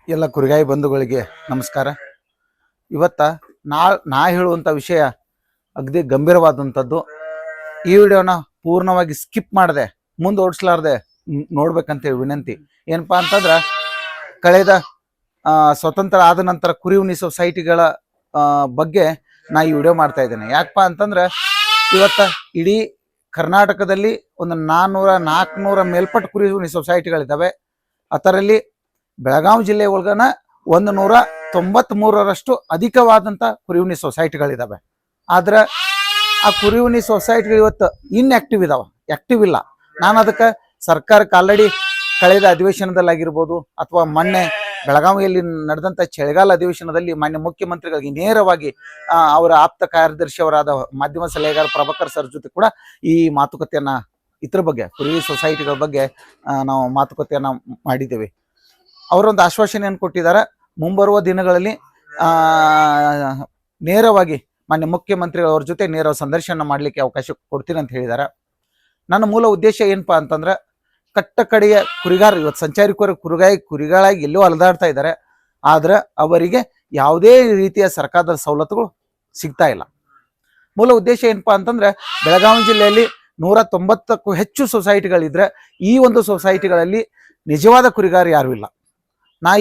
ಎಲ್ಲ ಕುರಿಗಾಯಿ ಬಂಧುಗಳಿಗೆ ನಮಸ್ಕಾರ. ಇವತ್ತ ನಾ ಹೇಳುವಂಥ ವಿಷಯ ಅಗದಿ ಗಂಭೀರವಾದಂಥದ್ದು. ಈ ವಿಡಿಯೋನ ಪೂರ್ಣವಾಗಿ ಸ್ಕಿಪ್ ಮಾಡದೆ ಮುಂದೆ ಓಡಿಸ್ಲಾರ್ದೆ ನೋಡ್ಬೇಕಂತೇಳಿ ವಿನಂತಿ. ಏನಪ್ಪಾ ಅಂತಂದ್ರೆ, ಕಳೆದ ಸ್ವತಂತ್ರ ಆದ ನಂತರ ಕುರಿ ಉಣ್ಣಿ ಸೊಸೈಟಿಗಳ ಬಗ್ಗೆ ನಾ ಈ ವಿಡಿಯೋ ಮಾಡ್ತಾ ಇದ್ದೇನೆ. ಯಾಕಪ್ಪ ಅಂತಂದ್ರೆ, ಇವತ್ತ ಇಡೀ ಕರ್ನಾಟಕದಲ್ಲಿ ಒಂದು 400-400 ಮೇಲ್ಪಟ್ಟ ಕುರಿ ಉಣ್ಣಿ ಸೊಸೈಟಿಗಳಿದ್ದಾವೆ. ಅದರಲ್ಲಿ ಬೆಳಗಾವಿ ಜಿಲ್ಲೆ ಒಳಗನ 193ರಷ್ಟು ಅಧಿಕವಾದಂಥ ಕುರಿ ಉಣ್ಣಿ ಸೊಸೈಟಿಗಳಿದ್ದಾವೆ. ಆದ್ರೆ ಆ ಕುರಿ ಉಣ್ಣಿ ಸೊಸೈಟಿಗಳು ಇವತ್ತು ಇನ್ಆಕ್ಟಿವ್ ಇದಾವೆ, ಆಕ್ಟಿವ್ ಇಲ್ಲ. ನಾನು ಅದಕ್ಕೆ ಸರ್ಕಾರಕ್ಕೆ ಆಲ್ರೆಡಿ ಕಳೆದ ಅಧಿವೇಶನದಲ್ಲಾಗಿರ್ಬೋದು ಅಥವಾ ಮೊನ್ನೆ ಬೆಳಗಾವಿಯಲ್ಲಿ ನಡೆದಂಥ ಚಳಿಗಾಲ ಅಧಿವೇಶನದಲ್ಲಿ ಮಾನ್ಯ ಮುಖ್ಯಮಂತ್ರಿಗಳಿಗೆ ನೇರವಾಗಿ ಅವರ ಆಪ್ತ ಕಾರ್ಯದರ್ಶಿಯವರಾದ ಮಾಧ್ಯಮ ಸಲಹೆಗಾರ ಪ್ರಭಾಕರ್ ಸರ್ ಜೊತೆ ಕೂಡ ಈ ಮಾತುಕತೆಯನ್ನ ಇದ್ರ ಬಗ್ಗೆ ಕುರಿ ಸೊಸೈಟಿಗಳ ಬಗ್ಗೆ ನಾವು ಮಾತುಕತೆಯನ್ನ ಮಾಡಿದ್ದೇವೆ. ಅವರೊಂದು ಆಶ್ವಾಸನೆಯನ್ನು ಕೊಟ್ಟಿದ್ದಾರೆ. ಮುಂಬರುವ ದಿನಗಳಲ್ಲಿ ನೇರವಾಗಿ ಮಾನ್ಯ ಮುಖ್ಯಮಂತ್ರಿಗಳವ್ರ ಜೊತೆ ನೇರ ಸಂದರ್ಶನ ಮಾಡಲಿಕ್ಕೆ ಅವಕಾಶ ಕೊಡ್ತೀನಿ ಅಂತ ಹೇಳಿದ್ದಾರೆ. ನನ್ನ ಮೂಲ ಉದ್ದೇಶ ಏನಪ್ಪಾ ಅಂತಂದ್ರೆ, ಕಟ್ಟ ಕಡೆಯ ಕುರಿಗಾರ ಇವತ್ತು ಸಂಚಾರಿ ಕುರಿಗಳಾಗಿ ಎಲ್ಲೋ ಅಲದಾಡ್ತಾ ಇದ್ದಾರೆ. ಆದ್ರೆ ಅವರಿಗೆ ಯಾವುದೇ ರೀತಿಯ ಸರ್ಕಾರದ ಸವಲತ್ತುಗಳು ಸಿಗ್ತಾ ಇಲ್ಲ. ಮೂಲ ಉದ್ದೇಶ ಏನಪ್ಪಾ ಅಂತಂದ್ರೆ, ಬೆಳಗಾವಿ ಜಿಲ್ಲೆಯಲ್ಲಿ 190ಕ್ಕೂ ಹೆಚ್ಚು ಸೊಸೈಟಿಗಳಿದ್ರೆ ಈ ಒಂದು ಸೊಸೈಟಿಗಳಲ್ಲಿ ನಿಜವಾದ ಕುರಿಗಾರ ಯಾರು ಇಲ್ಲ. ನಾ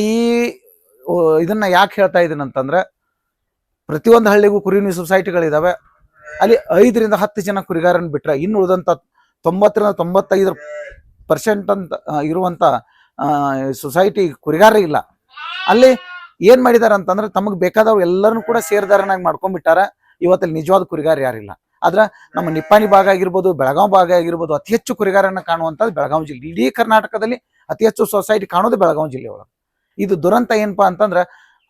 ಇದನ್ನ ಯಾಕೆ ಹೇಳ್ತಾ ಇದ್ದೀನಿ ಅಂತಂದ್ರೆ, ಪ್ರತಿಯೊಂದು ಹಳ್ಳಿಗೂ ಕುರಿ ಸೊಸೈಟಿಗಳಿದಾವೆ. ಅಲ್ಲಿ 5ರಿಂದ 10 ಜನ ಕುರಿಗಾರನ ಬಿಟ್ರೆ ಇನ್ನು ಉಳಿದಂಥ 90-95% ಅಂತ ಇರುವಂತ ಸೊಸೈಟಿ ಕುರಿಗಾರ ಇಲ್ಲ. ಅಲ್ಲಿ ಏನ್ ಮಾಡಿದಾರ ಅಂತಂದ್ರೆ, ತಮಗೆ ಬೇಕಾದವ್ರು ಎಲ್ಲರನ್ನು ಕೂಡ ಸೇರ್ದಾರನಾಗಿ ಮಾಡ್ಕೊಂಡ್ಬಿಟ್ಟಾರ. ಇವತ್ತಲ್ಲಿ ನಿಜವಾದ ಕುರಿಗಾರ ಯಾರಿಲ್ಲ. ಆದ್ರೆ ನಮ್ಮ ನಿಪ್ಪಾಣಿ ಭಾಗ ಆಗಿರ್ಬೋದು, ಬೆಳಗಾವಿ ಭಾಗ ಆಗಿರ್ಬೋದು, ಅತಿ ಹೆಚ್ಚು ಕುರಿಗಾರನ್ನ ಕಾಣುವಂಥದ್ದು ಬೆಳಗಾವಿ ಜಿಲ್ಲೆ. ಇಡೀ ಕರ್ನಾಟಕದಲ್ಲಿ ಅತಿ ಹೆಚ್ಚು ಸೊಸೈಟಿ ಕಾಣೋದು ಬೆಳಗಾವಿ ಜಿಲ್ಲೆ ಒಳಗೆ. ಇದು ದುರಂತ ಏನಪ್ಪಾ ಅಂತಂದ್ರೆ,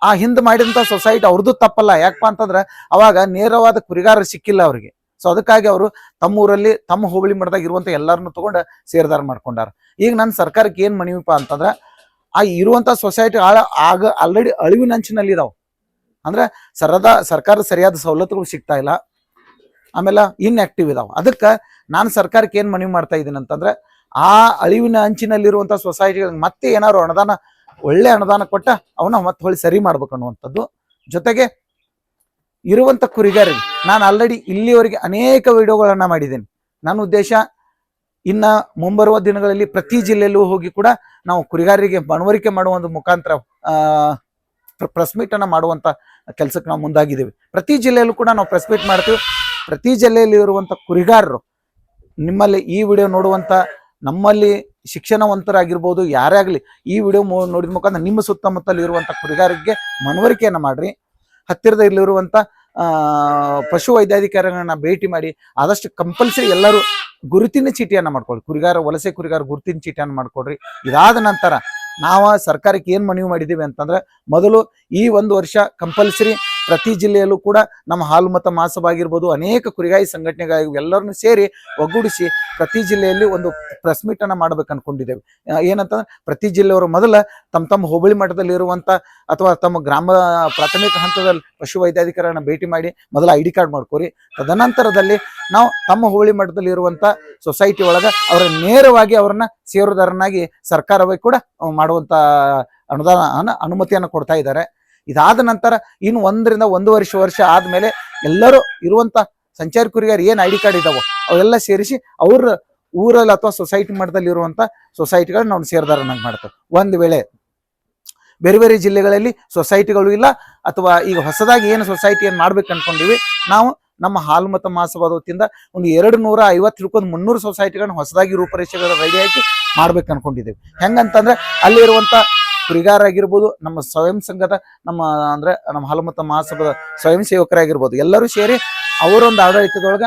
ಆ ಹಿಂದೆ ಮಾಡಿದಂಥ ಸೊಸೈಟಿ ಅವ್ರದ್ದು ತಪ್ಪಲ್ಲ. ಯಾಕಪ್ಪ ಅಂತಂದ್ರೆ, ಅವಾಗ ನೇರವಾದ ಕುರಿಗಾರ ಸಿಕ್ಕಿಲ್ಲ ಅವ್ರಿಗೆ. ಸೊ ಅದಕ್ಕಾಗಿ ಅವರು ತಮ್ಮ ಊರಲ್ಲಿ ತಮ್ಮ ಹೋಬಳಿ ಮಟ್ಟದಾಗ ಇರುವಂಥ ಎಲ್ಲರನ್ನು ತಗೊಂಡು ಸೇರ್ದಾರ ಮಾಡ್ಕೊಂಡಾರ. ಈಗ ನನ್ನ ಸರ್ಕಾರಕ್ಕೆ ಏನು ಮನವಿಪ್ಪ ಅಂತಂದ್ರೆ, ಆ ಇರುವಂಥ ಸೊಸೈಟಿ ಆಲ್ರೆಡಿ ಅಳಿವಿನಂಚಿನಲ್ಲಿ ಇದಾವೆ. ಅಂದ್ರೆ ಸರ್ಕಾರ ಸರಿಯಾದ ಸವಲತ್ತುಗಳು ಸಿಗ್ತಾ ಇಲ್ಲ, ಆಮೇಲೆ ಇನ್ಆಕ್ಟಿವ್ ಇದಾವೆ. ಅದಕ್ಕೆ ನಾನು ಸರ್ಕಾರಕ್ಕೆ ಏನು ಮನವಿ ಮಾಡ್ತಾ ಇದ್ದೀನಿ ಅಂತಂದ್ರೆ, ಆ ಅಳಿವಿನ ಅಂಚಿನಲ್ಲಿರುವಂಥ ಸೊಸೈಟಿಗಳಿಗೆ ಮತ್ತೆ ಏನಾದ್ರು ಒಳ್ಳೆ ಅನುದಾನ ಕೊಟ್ಟ ಅವನ್ನ ಮತ್ತೆ ಹೊಳ್ಳಿ ಸರಿ ಮಾಡ್ಬೇಕು ಅನ್ನುವಂಥದ್ದು. ಜೊತೆಗೆ ಇರುವಂಥ ಕುರಿಗಾರರಿಗೆ ನಾನು ಆಲ್ರೆಡಿ ಇಲ್ಲಿವರೆಗೆ ಅನೇಕ ವಿಡಿಯೋಗಳನ್ನ ಮಾಡಿದ್ದೇನೆ. ನನ್ನ ಉದ್ದೇಶ ಇನ್ನ ಮುಂಬರುವ ದಿನಗಳಲ್ಲಿ ಪ್ರತಿ ಜಿಲ್ಲೆಯಲ್ಲೂ ಹೋಗಿ ಕೂಡ ನಾವು ಕುರಿಗಾರರಿಗೆ ಮನವರಿಕೆ ಮಾಡುವ ಒಂದು ಮುಖಾಂತರ ಪ್ರೆಸ್ ಮೀಟ್ ಅನ್ನ ಮಾಡುವಂತ ಕೆಲಸಕ್ಕೆ ನಾವು ಮುಂದಾಗಿದ್ದೇವೆ. ಪ್ರತಿ ಜಿಲ್ಲೆಯಲ್ಲೂ ಕೂಡ ನಾವು ಪ್ರೆಸ್ ಮೀಟ್ ಮಾಡ್ತೀವಿ. ಪ್ರತಿ ಜಿಲ್ಲೆಯಲ್ಲಿ ಇರುವಂತ ಕುರಿಗಾರರು, ನಿಮ್ಮಲ್ಲಿ ಈ ವಿಡಿಯೋ ನೋಡುವಂತ ನಮ್ಮಲ್ಲಿ ಶಿಕ್ಷಣವಂತರಾಗಿರ್ಬೋದು, ಯಾರೇ ಆಗಲಿ ಈ ವಿಡಿಯೋ ನೋಡಿದ ಮುಖಾಂತರ ನಿಮ್ಮ ಸುತ್ತಮುತ್ತಲು ಇರುವಂಥ ಕುರಿಗಾರರಿಗೆ ಮನವರಿಕೆಯನ್ನು ಮಾಡ್ರಿ. ಹತ್ತಿರದಲ್ಲಿರುವಂಥ ಪಶು ವೈದ್ಯಾಧಿಕಾರಿಗಳನ್ನ ಭೇಟಿ ಮಾಡಿ ಆದಷ್ಟು ಕಂಪಲ್ಸರಿ ಎಲ್ಲರೂ ಗುರುತಿನ ಚೀಟಿಯನ್ನು ಮಾಡ್ಕೊಳ್ರಿ. ವಲಸೆ ಕುರಿಗಾರ ಗುರುತಿನ ಚೀಟಿಯನ್ನು ಮಾಡ್ಕೊಡ್ರಿ. ಇದಾದ ನಂತರ ನಾವು ಸರ್ಕಾರಕ್ಕೆ ಏನು ಮನವಿ ಮಾಡಿದ್ದೀವಿ ಅಂತಂದ್ರೆ, ಮೊದಲು ಈ 1 ವರ್ಷ ಕಂಪಲ್ಸರಿ ಪ್ರತಿ ಜಿಲ್ಲೆಯಲ್ಲೂ ಕೂಡ ನಮ್ಮ ಹಾಲು ಮತ್ತು ಮಹಾಸಭಾ ಆಗಿರ್ಬೋದು, ಅನೇಕ ಕುರಿಗಾಯಿ ಸಂಘಟನೆಗಳಿಗೂ ಎಲ್ಲರನ್ನು ಸೇರಿ ಒಗ್ಗೂಡಿಸಿ ಪ್ರತಿ ಜಿಲ್ಲೆಯಲ್ಲಿ ಒಂದು ಪ್ರೆಸ್ ಮೀಟ್ ಅನ್ನ ಮಾಡ್ಬೇಕು ಅನ್ಕೊಂಡಿದ್ದೇವೆ. ಏನಂತಂದ್ರೆ, ಪ್ರತಿ ಜಿಲ್ಲೆಯವರು ಮೊದಲ ತಮ್ಮ ಹೋಬಳಿ ಮಟ್ಟದಲ್ಲಿ ಇರುವಂತ ಅಥವಾ ತಮ್ಮ ಗ್ರಾಮ ಪ್ರಾಥಮಿಕ ಹಂತದಲ್ಲಿ ಪಶು ವೈದ್ಯಾಧಿಕಾರಿಗಳನ್ನ ಭೇಟಿ ಮಾಡಿ ಮೊದಲ ID ಕಾರ್ಡ್ ಮಾಡ್ಕೋರಿ. ತದನಂತರದಲ್ಲಿ ನಾವು ತಮ್ಮ ಹೋಬಳಿ ಮಟ್ಟದಲ್ಲಿ ಇರುವಂತ ಸೊಸೈಟಿ ಒಳಗ ಅವರ ನೇರವಾಗಿ ಅವರನ್ನ ಸೇರುದಾರನಾಗಿ ಸರ್ಕಾರವೇ ಕೂಡ ಮಾಡುವಂತ ಅನುಮತಿಯನ್ನು ಕೊಡ್ತಾ ಇದ್ದಾರೆ. ಇದಾದ ನಂತರ ಇನ್ನು 1ರಿಂದ 1.5 ವರ್ಷ ಆದ್ಮೇಲೆ ಎಲ್ಲರೂ ಇರುವಂತ ಸಂಚಾರಿ ಕುರಿಗಾರ ಏನ್ ID ಕಾರ್ಡ್ ಇದಾವೋ ಅವೆಲ್ಲ ಸೇರಿಸಿ ಅವ್ರ ಊರಲ್ಲಿ ಅಥವಾ ಸೊಸೈಟಿ ಮಟ್ಟದಲ್ಲಿ ಇರುವಂತ ಸೊಸೈಟಿಗಳನ್ನ ನಾವು ಸೇರ್ದಾರನಾಗಿ ಮಾಡ್ತೇವೆ. ಒಂದು ವೇಳೆ ಬೇರೆ ಬೇರೆ ಜಿಲ್ಲೆಗಳಲ್ಲಿ ಸೊಸೈಟಿಗಳು ಇಲ್ಲ ಅಥವಾ ಈಗ ಹೊಸದಾಗಿ ಏನು ಸೊಸೈಟಿಯನ್ನು ಮಾಡ್ಬೇಕು ಅನ್ಕೊಂಡಿವಿ, ನಾವು ನಮ್ಮ ಹಾಲು ಮತ್ತು ಮಹಾಸಭಾದ ವತಿಯಿಂದ ಒಂದು 250-300 ಸೊಸೈಟಿಗಳನ್ನ ಹೊಸದಾಗಿ ರೂಪರೇಷೆಗಳ ರೆಡಿ ಆಗಿ ಮಾಡ್ಬೇಕು ಅನ್ಕೊಂಡಿದ್ದೇವೆ. ಹೆಂಗಂತಂದ್ರೆ, ಅಲ್ಲಿರುವಂತ ಕುರಿಗಾರ ಆಗಿರ್ಬೋದು, ನಮ್ಮ ಸ್ವಯಂ ಸಂಘದ ನಮ್ಮ ಹಾಲು ಮತ್ತು ಮಹಾಸಭಾದ ಸ್ವಯಂ ಸೇವಕರಾಗಿರ್ಬೋದು, ಎಲ್ಲರೂ ಸೇರಿ ಅವರೊಂದು ಆಡಳಿತದೊಳಗ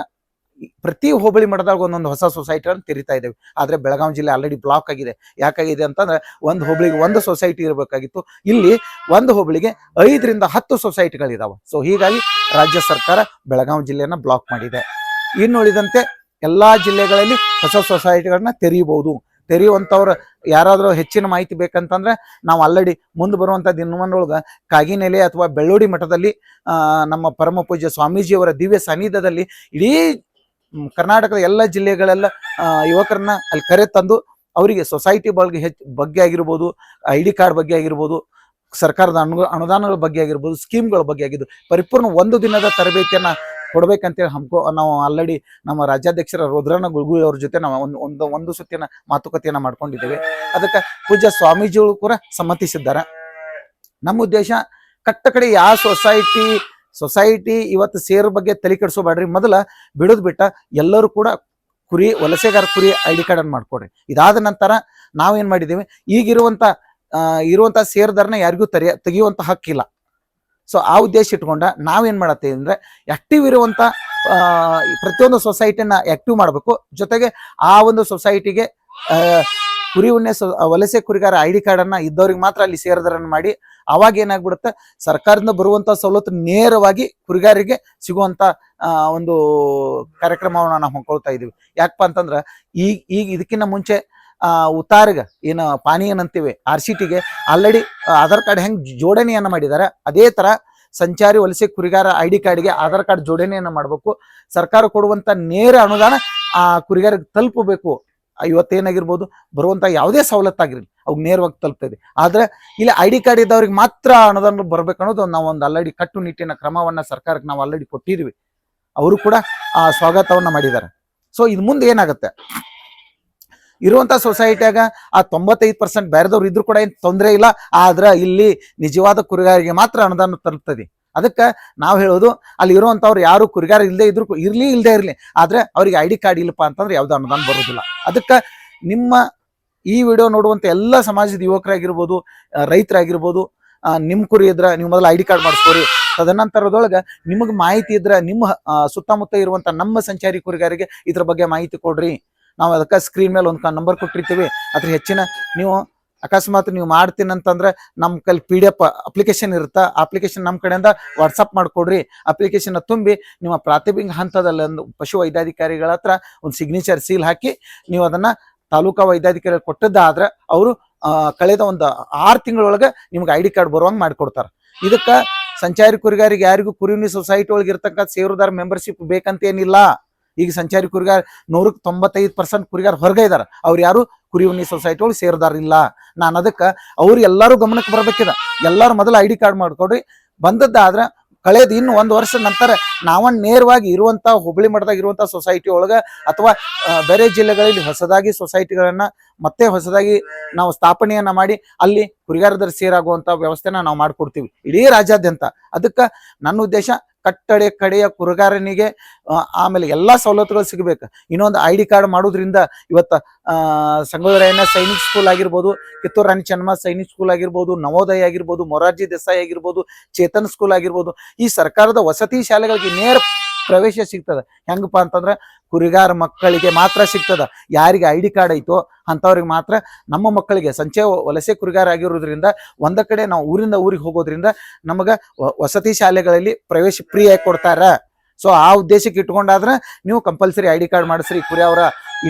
ಪ್ರತಿ ಹೋಬಳಿ ಮಟ್ಟದಾಗ ಒಂದೊಂದು ಹೊಸ ಸೊಸೈಟಿಗಳನ್ನು ತೆರಿತಾ ಇದ್ದೇವೆ. ಆದ್ರೆ ಬೆಳಗಾವಿ ಜಿಲ್ಲೆ ಆಲ್ರೆಡಿ ಬ್ಲಾಕ್ ಆಗಿದೆ. ಯಾಕಾಗಿದೆ ಅಂತಂದ್ರೆ, ಒಂದು ಹೋಬಳಿಗೆ 1 ಸೊಸೈಟಿ ಇರಬೇಕಾಗಿತ್ತು. ಇಲ್ಲಿ ಒಂದು ಹೋಬಳಿಗೆ 5ರಿಂದ 10 ಸೊಸೈಟಿಗಳಿದಾವೆ. ಸೊ ಹೀಗಾಗಿ ರಾಜ್ಯ ಸರ್ಕಾರ ಬೆಳಗಾವಿ ಜಿಲ್ಲೆಯನ್ನ ಬ್ಲಾಕ್ ಮಾಡಿದೆ. ಇನ್ನು ಉಳಿದಂತೆ ಎಲ್ಲಾ ಜಿಲ್ಲೆಗಳಲ್ಲಿ ಹೊಸ ಸೊಸೈಟಿಗಳನ್ನ ತೆರೆಯುವಂಥವ್ರು ಯಾರಾದರೂ ಹೆಚ್ಚಿನ ಮಾಹಿತಿ ಬೇಕಂತಂದ್ರೆ, ನಾವು ಆಲ್ರೆಡಿ ಮುಂದೆ ಬರುವಂಥ ದಿನಮಾನದೊಳಗೆ ಕಾಗಿನೆಲೆ ಅಥವಾ ಬೆಳ್ಳೂಡಿ ಮಠದಲ್ಲಿ ನಮ್ಮ ಪರಮ ಪೂಜ್ಯ ಸ್ವಾಮೀಜಿಯವರ ದಿವ್ಯ ಸಾನ್ನಿಧ್ಯದಲ್ಲಿ ಇಡೀ ಕರ್ನಾಟಕದ ಎಲ್ಲ ಜಿಲ್ಲೆಗಳೆಲ್ಲ ಯುವಕರನ್ನ ಅಲ್ಲಿ ಕರೆ ತಂದು ಅವರಿಗೆ ಸೊಸೈಟಿ ಬಗ್ಗೆ ಆಗಿರ್ಬೋದು, ID ಕಾರ್ಡ್ ಬಗ್ಗೆ ಆಗಿರ್ಬೋದು, ಸರ್ಕಾರದ ಅನುದಾನಗಳ ಬಗ್ಗೆ ಆಗಿರ್ಬೋದು, ಸ್ಕೀಮ್ಗಳ ಬಗ್ಗೆ ಆಗಿದ್ದು ಪರಿಪೂರ್ಣ 1 ದಿನದ ತರಬೇತಿಯನ್ನ ಕೊಡ್ಬೇಕಂತೇಳಿ ನಾವು ಆಲ್ರೆಡಿ ನಮ್ಮ ರಾಜ್ಯಾಧ್ಯಕ್ಷರ ರುದ್ರಣ್ಣ ಗುಳ್ಗುಳಿ ಅವ್ರ ಜೊತೆ ನಾವು ಒಂದು ಸುತ್ತಿನ ಮಾತುಕತೆಯನ್ನ ಮಾಡ್ಕೊಂಡಿದ್ದೇವೆ. ಅದಕ್ಕೆ ಪೂಜ್ಯ ಸ್ವಾಮೀಜಿಗಳು ಕೂಡ ಸಮ್ಮತಿಸಿದ್ದಾರೆ. ನಮ್ಮ ಉದ್ದೇಶ ಕಟ್ಟ ಕಡೆ ಯಾವ ಸೊಸೈಟಿ ಇವತ್ತು ಸೇರ್ ಬಗ್ಗೆ ತಲೆ ಕೆಡಿಸೋಬೇಡ್ರಿ. ಮೊದಲ ಬಿಟ್ಟ ಎಲ್ಲರೂ ಕೂಡ ವಲಸೆಗಾರ ಕುರಿ ID ಕಾರ್ಡ್ ಅನ್ನು ಮಾಡ್ಕೊಡ್ರಿ. ಇದಾದ ನಂತರ ನಾವೇನ್ ಮಾಡಿದ್ದೇವೆ, ಇರುವಂತ ಸೇರ್ದಾರನ ಯಾರಿಗೂ ತೆಗೆಯುವಂತ ಹಕ್ಕಿಲ್ಲ. ಸೊ ಆ ಉದ್ದೇಶ ಇಟ್ಕೊಂಡ ನಾವೇನ್ ಮಾಡತ್ತೀವಿ ಅಂದ್ರೆ ಆಕ್ಟಿವ್ ಇರುವಂತ ಪ್ರತಿಯೊಂದು ಸೊಸೈಟಿನ ಆಕ್ಟಿವ್ ಮಾಡಬೇಕು. ಜೊತೆಗೆ ಆ ಒಂದು ಸೊಸೈಟಿಗೆ ವಲಸೆ ಕುರಿಗಾರ ID ಕಾರ್ಡ್ ಅನ್ನ ಇದ್ದವ್ರಿಗೆ ಮಾತ್ರ ಅಲ್ಲಿ ಸೇರ್ದಾರನ್ನ ಮಾಡಿ, ಅವಾಗ ಏನಾಗ್ಬಿಡುತ್ತೆ, ಸರ್ಕಾರದಿಂದ ಬರುವಂತ ಸವಲತ್ತು ನೇರವಾಗಿ ಕುರಿಗಾರಿಗೆ ಸಿಗುವಂತ ಒಂದು ಕಾರ್ಯಕ್ರಮವನ್ನ ನಾವು ಹೊಂದ್ಕೊಳ್ತಾ ಇದೀವಿ. ಯಾಕಪ್ಪ ಅಂತಂದ್ರ ಈಗ ಇದಕ್ಕಿಂತ ಮುಂಚೆ ಉತ್ತಾರಿಗೆ ಏನು ಪಾನಿ ಏನಂತೀವಿ RCTಗೆ ಆಲ್ರೆಡಿ ಆಧಾರ್ ಕಾರ್ಡ್ ಹೆಂಗ್ ಜೋಡಣೆಯನ್ನ ಮಾಡಿದ್ದಾರೆ, ಅದೇ ತರ ಸಂಚಾರಿ ವಲಸೆ ಕುರಿಗಾರ ID ಕಾರ್ಡ್ಗೆ ಆಧಾರ್ ಕಾರ್ಡ್ ಜೋಡಣೆಯನ್ನ ಮಾಡಬೇಕು. ಸರ್ಕಾರ ಕೊಡುವಂತ ನೇರ ಅನುದಾನ ಆ ಕುರಿಗಾರಿಗೆ ತಲುಪಬೇಕು. ಇವತ್ತೇನಾಗಿರ್ಬೋದು, ಬರುವಂತ ಯಾವುದೇ ಸವಲತ್ತಾಗಿರಲಿ ಅವ್ ನೇರವಾಗಿ ತಲುಪ್ತದೆ. ಆದ್ರೆ ಇಲ್ಲಿ ID ಕಾರ್ಡ್ ಇದ್ದವ್ರಿಗೆ ಮಾತ್ರ ಅನುದಾನ ಬರ್ಬೇಕು ಅನ್ನೋದು ನಾವು ಒಂದು ಆಲ್ರೆಡಿ ಕಟ್ಟುನಿಟ್ಟಿನ ಕ್ರಮವನ್ನ ಸರ್ಕಾರಕ್ಕೆ ನಾವು ಆಲ್ರೆಡಿ ಕೊಟ್ಟಿದ್ವಿ. ಅವರು ಕೂಡ ಆ ಸ್ವಾಗತವನ್ನ ಮಾಡಿದ್ದಾರೆ. ಸೊ ಇದು ಮುಂದೆ ಏನಾಗುತ್ತೆ, ಇರುವಂತ ಸೊಸೈಟಿಯಾಗ ಆ 95% ಬೇರೆದವ್ರು ಇದ್ರು ಕೂಡ ಏನ್ ತೊಂದರೆ ಇಲ್ಲ. ಆದ್ರ ಇಲ್ಲಿ ನಿಜವಾದ ಕುರಿಗಾರಿಗೆ ಮಾತ್ರ ಅನುದಾನ ತಲುಪ್ತದೆ. ಅದಕ್ಕೆ ನಾವು ಹೇಳೋದು, ಅಲ್ಲಿ ಇರುವಂತವ್ರು ಯಾರು ಕುರಿಗಾರ ಇಲ್ಲದೆ ಇರ್ಲಿ, ಆದ್ರೆ ಅವ್ರಿಗೆ ID ಕಾರ್ಡ್ ಇಲ್ಲಪ್ಪ ಅಂತಂದ್ರೆ ಯಾವ್ದು ಅನುದಾನ ಬರೋದಿಲ್ಲ. ಅದಕ್ಕೆ ನಿಮ್ಮ ಈ ವಿಡಿಯೋ ನೋಡುವಂತ ಎಲ್ಲ ಸಮಾಜದ ಯುವಕರಾಗಿರ್ಬೋದು, ರೈತರಾಗಿರ್ಬೋದು, ನಿಮ್ ಕುರಿ ಇದ್ರ ನೀವು ಮೊದಲು ID ಕಾರ್ಡ್ ಮಾಡಿಸ್ಕೋರಿ. ತದನಂತರದೊಳಗ ನಿಮಗೆ ಮಾಹಿತಿ ಇದ್ರ ನಿಮ್ಮ ಸುತ್ತಮುತ್ತ ಇರುವಂತ ನಮ್ಮ ಸಂಚಾರಿ ಕುರಿಗಾರಿಗೆ ಇದ್ರ ಬಗ್ಗೆ ಮಾಹಿತಿ ಕೊಡ್ರಿ. ನಾವು ಅದಕ್ಕೆ ಸ್ಕ್ರೀನ್ ಮೇಲೆ ಒಂದು ನಂಬರ್ ಕೊಟ್ಟಿರ್ತೀವಿ. ಅದ್ರ ಹೆಚ್ಚಿನ ನೀವು ಅಕಸ್ಮಾತ್ ನೀವು ಮಾಡ್ತೀನಿ ಅಂತಂದ್ರೆ ನಮ್ಮ ಕೈಲಿ PDF ಅಪ್ಲಿಕೇಶನ್ ಇರುತ್ತೆ. ಅಪ್ಲಿಕೇಶನ್ ನಮ್ಮ ಕಡೆಯಿಂದ ವಾಟ್ಸಪ್ ಮಾಡ್ಕೊಡ್ರಿ. ಅಪ್ಲಿಕೇಶನ್ ತುಂಬಿ ನಿಮ್ಮ ಪ್ರಾಥಮಿಕ ಹಂತದಲ್ಲಿ ಒಂದು ಪಶು ವೈದ್ಯಾಧಿಕಾರಿಗಳ ಹತ್ರ ಒಂದು ಸಿಗ್ನೇಚರ್ ಸೀಲ್ ಹಾಕಿ ನೀವು ಅದನ್ನ ತಾಲೂಕಾ ವೈದ್ಯಾಧಿಕಾರಿ ಕೊಟ್ಟದ್ದಾದ್ರೆ ಅವರು ಕಳೆದ ಒಂದು 6 ತಿಂಗಳೊಳಗೆ ನಿಮ್ಗೆ ID ಕಾರ್ಡ್ ಬರುವಂಗೆ ಮಾಡಿಕೊಡ್ತಾರೆ. ಇದಕ್ಕ ಸಂಚಾರಿ ಕುರಿಗಾರಿಗೆ ಯಾರಿಗೂ ಕುರಿನಿ ಸೊಸೈಟಿ ಒಳಗೆ ಇರ್ತಕ್ಕಂಥ ಷೇರುದಾರ ಮೆಂಬರ್ಶಿಪ್ ಬೇಕಂತ ಏನಿಲ್ಲ. ಈಗ ಸಂಚಾರಿ ಕುರಿಗಾರ 195% ಕುರಿಗಾರ ಹೊರಗೆ ಇದಾರೆ, ಅವ್ರು ಯಾರು ಕುರಿವನಿ ಸೊಸೈಟಿ ಒಳಗೆ ಸೇರ್ದಾರ ಇಲ್ಲ. ನಾನು ಅದಕ್ಕೆ ಅವ್ರು ಎಲ್ಲರೂ ಗಮನಕ್ಕೆ ಬರ್ಬೇಕಿದೆ. ಎಲ್ಲರೂ ಮೊದಲು ID ಕಾರ್ಡ್ ಮಾಡ್ಕೊಡ್ರಿ. ಬಂದದ್ದಾದ್ರೆ ಕಳೆದ ಇನ್ನು 1 ವರ್ಷ ನಂತರ ನಾವನ್ನ ನೇರವಾಗಿ ಇರುವಂತ ಹುಬ್ಬಳ್ಳಿ ಮಠದಾಗ ಇರುವಂತ ಸೊಸೈಟಿ ಒಳಗ ಅಥವಾ ಬೇರೆ ಜಿಲ್ಲೆಗಳಲ್ಲಿ ಹೊಸದಾಗಿ ಸೊಸೈಟಿಗಳನ್ನ ಮತ್ತೆ ಹೊಸದಾಗಿ ನಾವು ಸ್ಥಾಪನೆಯನ್ನ ಮಾಡಿ ಅಲ್ಲಿ ಕುರಿಗಾರದಲ್ಲಿ ಸೇರಾಗುವಂತ ವ್ಯವಸ್ಥೆನ ನಾವು ಮಾಡ್ಕೊಡ್ತೀವಿ ಇಡೀ ರಾಜ್ಯಾದ್ಯಂತ. ಅದಕ್ಕೆ ನನ್ನ ಉದ್ದೇಶ ಕಡೆಯ ಕುರಿಗಾರನಿಗೆ ಆಮೇಲೆ ಎಲ್ಲಾ ಸವಲತ್ತುಗಳು ಸಿಗಬೇಕು. ಇನ್ನೊಂದು ID ಕಾರ್ಡ್ ಮಾಡೋದ್ರಿಂದ ಇವತ್ತ ಸಂಗೊಳ್ಳಿ ಸೈನಿಕ್ ಸ್ಕೂಲ್ ಆಗಿರ್ಬೋದು, ಕಿತ್ತೂರು ರಾಣಿ ಚೆನ್ನಮ್ಮ ಸೈನಿಕ್ ಸ್ಕೂಲ್ ಆಗಿರ್ಬೋದು, ನವೋದಯ ಆಗಿರ್ಬೋದು, ಮೊರಾರ್ಜಿ ದೇಸಾಯಿ ಆಗಿರ್ಬೋದು, ಚೇತನ್ ಸ್ಕೂಲ್ ಆಗಿರ್ಬೋದು, ಈ ಸರ್ಕಾರದ ವಸತಿ ಶಾಲೆಗಳಿಗೆ ನೇರ ಪ್ರವೇಶ ಸಿಗ್ತದ. ಹೆಂಗಪ್ಪ ಅಂತಂದ್ರೆ ಕುರಿಗಾರ ಮಕ್ಕಳಿಗೆ ಮಾತ್ರ ಸಿಗ್ತದ. ಯಾರಿಗೆ ID ಕಾರ್ಡ್ ಐತೋ ಅಂತವ್ರಿಗೆ ಮಾತ್ರ. ನಮ್ಮ ಮಕ್ಕಳಿಗೆ ವಲಸೆ ಕುರಿಗಾರ ಆಗಿರೋದ್ರಿಂದ ಒಂದ ಕಡೆ ನಾವು ಊರಿಂದ ಊರಿಗೆ ಹೋಗೋದ್ರಿಂದ ನಮಗ ವಸತಿ ಶಾಲೆಗಳಲ್ಲಿ ಪ್ರವೇಶ ಫ್ರೀ ಆಗಿ ಕೊಡ್ತಾರ. ಸೊ ಆ ಉದ್ದೇಶಕ್ಕೆ ಇಟ್ಕೊಂಡಾದ್ರೆ ನೀವು ಕಂಪಲ್ಸರಿ ID ಕಾರ್ಡ್ ಮಾಡಿಸ್ರಿ. ಕುರಿ ಅವರ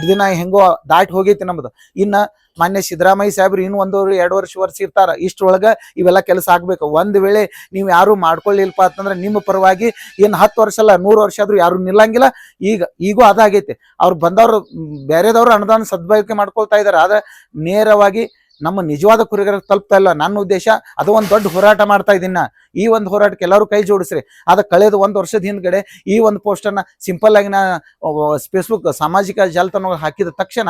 ದಿನ ಹೆಂಗೋ ದಾಟಿ ಹೋಗೈತಿ ನಮ್ದು. ಇನ್ನ ಮಾನ್ಯ ಸಿದ್ದರಾಮಯ್ಯ ಸಾಹೇಬ್ರು ಇನ್ನು 1-2 ವರ್ಷ ಇರ್ತಾರ. ಇಷ್ಟರೊಳಗ ಇವೆಲ್ಲ ಕೆಲಸ ಆಗ್ಬೇಕು. ಒಂದ್ ವೇಳೆ ನೀವು ಯಾರು ಮಾಡ್ಕೊಳ್ಳಿಲ್ಪ ಅಂತಂದ್ರೆ ನಿಮ್ಮ ಪರವಾಗಿ ಏನ್ 10 ವರ್ಷ ಅಲ್ಲ 100 ವರ್ಷ ಆದ್ರೂ ಯಾರು ನಿಲ್ಲಂಗಿಲ್ಲ. ಈಗೂ ಅದಾಗೈತಿ. ಅವ್ರು ಬಂದವ್ರು ಬೇರೆದವ್ರು ಅನುದಾನ ಸದ್ಬಳಕೆ ಮಾಡ್ಕೊಳ್ತಾ ಇದಾರೆ. ಆದ್ರೆ ನೇರವಾಗಿ ನಮ್ಮ ನಿಜವಾದ ಕುರಿಗಾರ ತಲುಪ್ತಾ ಇಲ್ಲ. ನನ್ನ ಉದ್ದೇಶ ಅದು ಒಂದು ದೊಡ್ಡ ಹೋರಾಟ ಮಾಡ್ತಾ ಇದ್ದೀನ. ಈ ಒಂದು ಹೋರಾಟಕ್ಕೆ ಎಲ್ಲರೂ ಕೈ ಜೋಡಿಸ್ರಿ. ಅದ ಕಳೆದ 1 ವರ್ಷದ ಹಿಂದ್ಗಡೆ ಈ ಒಂದು ಪೋಸ್ಟ್ ಅನ್ನ ಸಿಂಪಲ್ ಆಗಿ ನಾ ಫೇಸ್ಬುಕ್ ಸಾಮಾಜಿಕ ಜಾಲತಾಣ ಹಾಕಿದ ತಕ್ಷಣ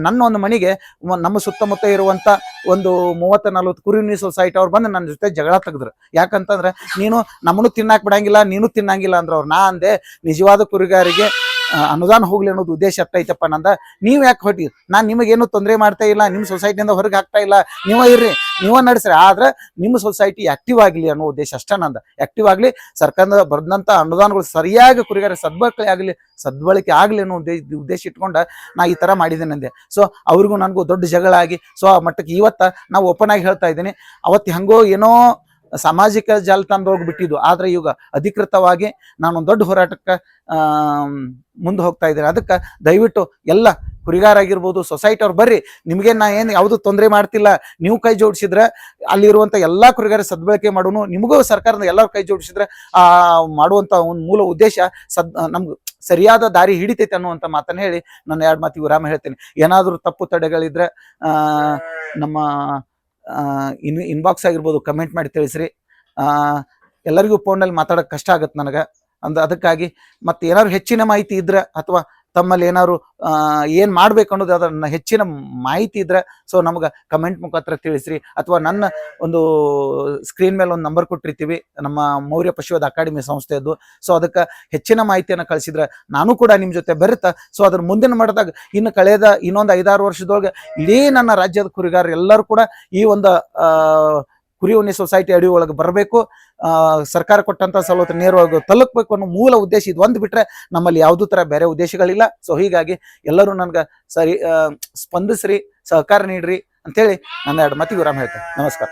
ನನ್ನ ಒಂದು ಮನೆಗೆ ನಮ್ಮ ಸುತ್ತಮುತ್ತ ಇರುವಂತ ಒಂದು 30-40 ಕುರಿನಿ ಸೊಸೈಟಿ ಅವ್ರು ಬಂದು ನನ್ನ ಜೊತೆ ಜಗಳ ತೆಗೆದ್ರು. ಯಾಕಂತಂದ್ರೆ ನೀನು ನಮ್ಮನ್ನು ತಿನ್ನಾಕ್ ಬಿಡಂಗಿಲ್ಲ, ನೀನು ತಿನ್ನಂಗಿಲ್ಲ ಅಂದ್ರ ಅವ್ರು. ನಾ ಅಂದೆ ನಿಜವಾದ ಕುರಿಗಾರಿಗೆ ಅನುದಾನ ಹೋಗ್ಲಿ ಅನ್ನೋದು ಉದ್ದೇಶ ಐತಪ್ಪ ನಂದ. ನೀವ್ ಯಾಕೆ ಹೊಟ್ಟಿ, ನಾನ್ ನಿಮಗೇನು ತೊಂದರೆ ಮಾಡ್ತಾ ಇಲ್ಲ, ನಿಮ್ ಸೊಸೈಟಿಯಿಂದ ಹೊರಗೆ ಹಾಕ್ತಾ ಇಲ್ಲ. ನೀವ ಇರ್ರಿ, ನೀವ ನಡೆಸ್ರಿ. ಆದ್ರೆ ನಿಮ್ಮ ಸೊಸೈಟಿ ಆಕ್ಟಿವ್ ಆಗ್ಲಿ ಅನ್ನೋ ಉದ್ದೇಶ ಅಷ್ಟ ನಂದ. ಆಕ್ಟಿವ್ ಆಗ್ಲಿ, ಸರ್ಕಾರದ ಬರ್ದಂತ ಅನುದಾನಗಳು ಸರಿಯಾಗಿ ಕುರಿಗಾರ ಸದ್ಬಳಕೆ ಆಗ್ಲಿ ಅನ್ನೋ ಉದ್ದೇಶ ಇಟ್ಕೊಂಡ ನಾ ಈ ತರ ಮಾಡಿದ್ದೇನೆ ಅಂದೆ. ಸೊ ಅವ್ರಿಗೂ ನನ್ಗೂ ದೊಡ್ಡ ಜಗಳ ಆಗಿ ಸೊ ಆ ಮಟ್ಟಕ್ಕೆ ಇವತ್ತ ನಾವು ಓಪನ್ ಆಗಿ ಹೇಳ್ತಾ ಇದ್ದೀನಿ. ಅವತ್ತು ಹೆಂಗೋ ಏನೋ ಸಾಮಾಜಿಕ ಜಾಲತಾಣದೊಳಗೆ ಬಿಟ್ಟಿದ್ದು, ಆದ್ರೆ ಈಗ ಅಧಿಕೃತವಾಗಿ ನಾನೊಂದು ದೊಡ್ಡ ಹೋರಾಟಕ್ಕೆ ಮುಂದೆ ಹೋಗ್ತಾ ಇದ್ದೀನಿ. ಅದಕ್ಕೆ ದಯವಿಟ್ಟು ಎಲ್ಲ ಕುರಿಗಾರ ಆಗಿರ್ಬೋದು, ಸೊಸೈಟಿ ಅವ್ರು ಬರ್ರಿ. ನಿಮ್ಗೆ ನಾ ಏನು ಯಾವುದು ತೊಂದರೆ ಮಾಡ್ತಿಲ್ಲ. ನೀವು ಕೈ ಜೋಡಿಸಿದ್ರೆ ಅಲ್ಲಿರುವಂತ ಎಲ್ಲಾ ಕುರಿಗಾರ ಸದ್ಬಳಕೆ ಮಾಡೋನು. ನಿಮಗೂ ಸರ್ಕಾರದ ಎಲ್ಲರೂ ಕೈ ಜೋಡಿಸಿದ್ರೆ ಮಾಡುವಂತ ಒಂದು ಮೂಲ ಉದ್ದೇಶ ನಮ್ಗೆ ಸರಿಯಾದ ದಾರಿ ಹಿಡಿತೈತೆ ಅನ್ನುವಂಥ ಮಾತನ್ನ ಹೇಳಿ ನನ್ನ 2 ಮಾತಿಗೆ ವಿರಾಮ ಹೇಳ್ತೀನಿ. ಏನಾದರೂ ತಪ್ಪು ತಡೆಗಳಿದ್ರೆ ನಮ್ಮ ಇನ್ಬಾಕ್ಸ್ ಆಗಿರ್ಬೋದು, ಕಮೆಂಟ್ ಮಾಡಿ ತಿಳಿಸ್ರಿ. ಎಲ್ಲರಿಗೂ ಫೋನಲ್ಲಿ ಮಾತಾಡೋಕೆ ಕಷ್ಟ ಆಗುತ್ತೆ ನನಗೆ. ಅದಕ್ಕಾಗಿ ಮತ್ತೆ ಏನಾದ್ರು ಹೆಚ್ಚಿನ ಮಾಹಿತಿ ಇದ್ರೆ ಅಥವಾ ತಮ್ಮಲ್ಲಿ ಏನಾದ್ರು ಏನು ಮಾಡ್ಬೇಕು ಅನ್ನೋದು ಅದನ್ನ ಹೆಚ್ಚಿನ ಮಾಹಿತಿ ಇದ್ರೆ ಸೊ ನಮ್ಗೆ ಕಮೆಂಟ್ ಮುಖಾಂತರ ತಿಳಿಸ್ರಿ. ಅಥವಾ ನನ್ನ ಒಂದು ಸ್ಕ್ರೀನ್ ಮೇಲೆ ಒಂದು ನಂಬರ್ ಕೊಟ್ಟಿರ್ತೀವಿ, ನಮ್ಮ ಮೌರ್ಯ ಪಶುವೈದ್ಯ ಅಕಾಡೆಮಿ ಸಂಸ್ಥೆಯದ್ದು. ಸೊ ಅದಕ್ಕೆ ಹೆಚ್ಚಿನ ಮಾಹಿತಿಯನ್ನು ಕಳಿಸಿದ್ರೆ ನಾನು ಕೂಡ ನಿಮ್ಮ ಜೊತೆ ಬೆರೆತ ಸೊ ಅದ್ರ ಮುಂದಿನ ಮಾಡಿದಾಗ ಇನ್ನು ಕಳೆದ ಇನ್ನೊಂದು 5-6 ವರ್ಷದೊಳಗೆ ಇಡೀ ನನ್ನ ರಾಜ್ಯದ ಕುರಿಗಾರರು ಎಲ್ಲರೂ ಕೂಡ ಈ ಒಂದು ಕುರಿ ಉಣ್ಣೆ ಸೊಸೈಟಿ ಅಡಿ ಒಳಗೆ ಬರಬೇಕು, ಸರ್ಕಾರ ಕೊಟ್ಟಂತ ಸವಲತ್ತು ನೇರವಾಗಿ ತಲುಪಬೇಕು ಅನ್ನೋ ಮೂಲ ಉದ್ದೇಶ ಇದು ಒಂದು ಬಿಟ್ರೆ ನಮ್ಮಲ್ಲಿ ಯಾವುದೂ ತರ ಬೇರೆ ಉದ್ದೇಶಗಳಿಲ್ಲ. ಸೊ ಹೀಗಾಗಿ ಎಲ್ಲರೂ ನನ್ಗೆ ಸರಿ ಸ್ಪಂದಿಸ್ರಿ, ಸಹಕಾರ ನೀಡ್ರಿ ಅಂತೇಳಿ ನನ್ನ 2 ಮಾತಿಗೆ ವಿರಾಮ ಹೇಳ್ತೇನೆ. ನಮಸ್ಕಾರ.